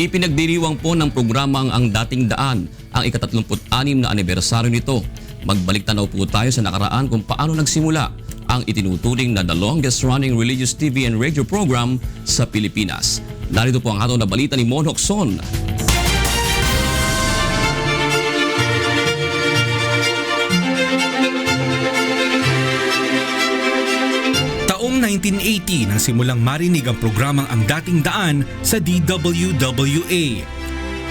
Ipinagdiriwang po ng programang Ang Dating Daan ang ika-36 na anibersaryo nito. Magbalik tanaw po tayo sa nakaraan kung paano nagsimula ang itinuturing na the longest running religious TV and radio program sa Pilipinas. Narito po ang atong na balita ni Mon Hocson. Taong 1980 nang simulang marinig ang programang Ang Dating Daan sa DWWA.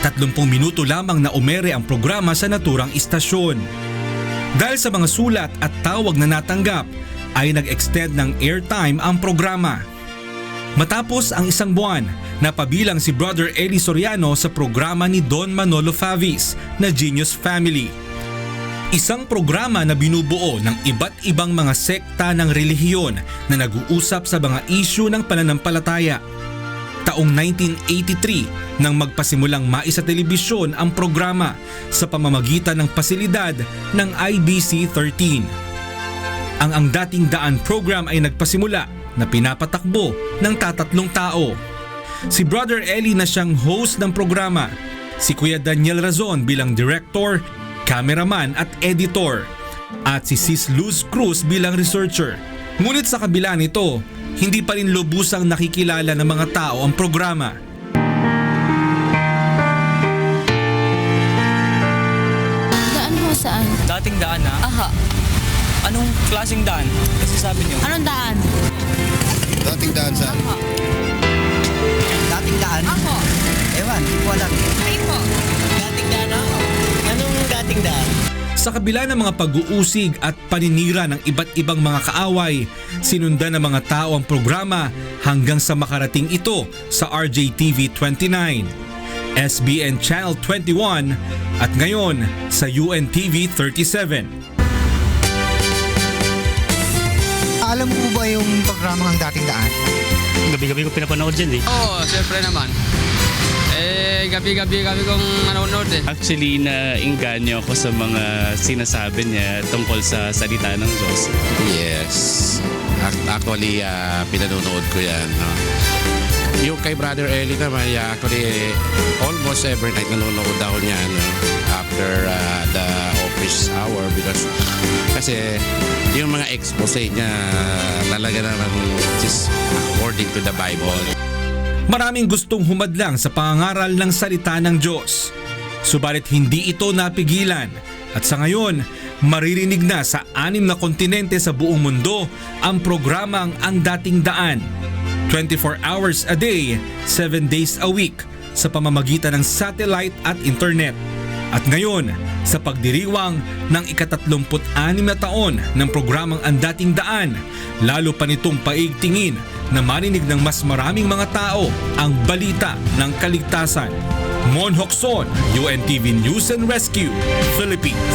30 minuto lamang na umere ang programa sa naturang istasyon. Dahil sa mga sulat at tawag na natanggap, ay nag-extend ng airtime ang programa. Matapos ang isang buwan, napabilang si Brother Eli Soriano sa programa ni Don Manolo Favis na Genius Family. Isang programa na binubuo ng iba't ibang mga sekta ng relihiyon na nag-uusap sa mga isyu ng pananampalataya. Taong 1983 nang magpasimulang maisa telebisyon ang programa sa pamamagitan ng pasilidad ng IBC-13. Ang Dating Daan program ay nagpasimula na pinapatakbo ng tatatlong tao. Si Brother Eli na siyang host ng programa, si Kuya Daniel Razon bilang director, cameraman at editor, at si Sis Luz Cruz bilang researcher. Ngunit sa kabila nito, hindi pa rin lubusang nakikilala ng mga tao ang programa. Daan mo saan? Dating daan ha? Aha. Anong klaseng daan? Kasi sabi niyo. Anong daan? Dating daan saan? Aha. Dating daan? Ako. Ewan, hindi ko alam. Ay po. Dating daan ako. Anong dating daan? Sa kabila ng mga pag-uusig at paninira ng iba't ibang mga kaaway, sinundan ng mga tao ang programa hanggang sa makarating ito sa RJTV 29, SBN Channel 21 at ngayon sa UNTV 37. Alam mo ba yung programang Ang Dating Daan? Gabi-gabi ko pinapanood dyan eh. Oo, siyempre naman. Gabi-gabi kami kong nanonood eh. Actually, nainganyo ako sa mga sinasabi niya tungkol sa salita ng Diyos. Yes. Actually, pinanonood ko yan. No? Yung kay Brother Eli naman, actually, almost every night nanonood ako niya no? After the office hour because kasi yung mga expose niya talaga naman just according to the Bible. Maraming gustong humadlang sa pangangaral ng salita ng Diyos. Subalit hindi ito napigilan at sa ngayon, maririnig na sa 6 na kontinente sa buong mundo ang programang Ang Dating Daan. 24 hours a day, 7 days a week sa pamamagitan ng satellite at internet. At ngayon, sa pagdiriwang ng ika-36 na taon ng programang Ang Dating Daan, lalo pa nitong paigtingin na marinig ng mas maraming mga tao ang balita ng kaligtasan. Mon Hocson, UNTV News and Rescue, Philippines.